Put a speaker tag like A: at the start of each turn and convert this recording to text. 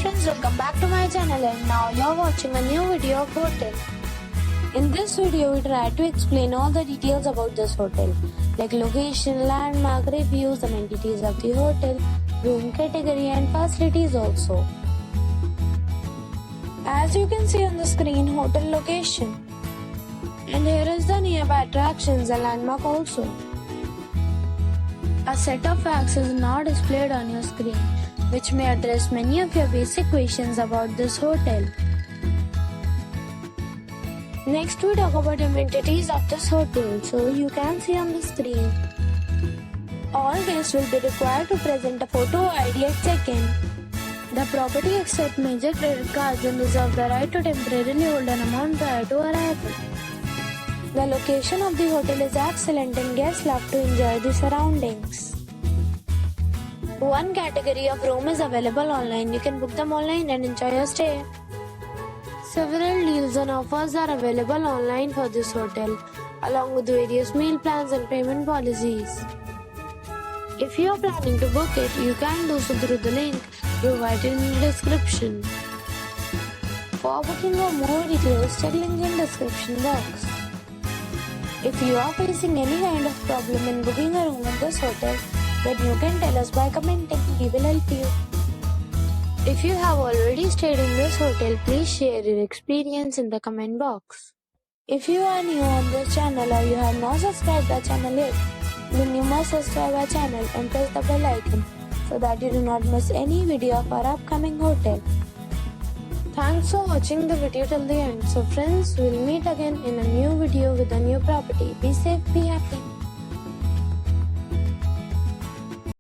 A: friends, welcome back to my channel, and now you're watching a new video of hotel. In this video we try to explain all the details about this hotel, like location, landmark, reviews, amenities of the hotel, room category and facilities also. As you can see on the screen, hotel location, and here is the nearby attractions and landmark also. A set of facts is now displayed on your screen, which may address many of your basic questions about this hotel. Next we talk about amenities of this hotel. So you can see on the screen, all guests will be required to present a photo ID at check-in. The property accepts major credit cards and reserves the right to temporarily hold an amount prior to arrival. The location of the hotel is excellent and guests love to enjoy the surroundings. One category of room is available online. You can book them online and enjoy your stay. Several deals and offers are available online for this hotel, along with various meal plans and payment policies. If you are planning to book it, you can do so through the link provided in the description. For booking or more details, check link in description box. If you are facing any kind of problem in booking a room in this hotel, then you can tell us by commenting. We will help you. If you have already stayed in this hotel, please share your experience in the comment box. If you are new on this channel or you have not subscribed our channel yet, then you must subscribe our channel and press the bell icon so that you do not miss any video of our upcoming hotel. Thanks for watching the video till the end. So friends, we'll meet again in a new video with a new property. Be safe, be happy.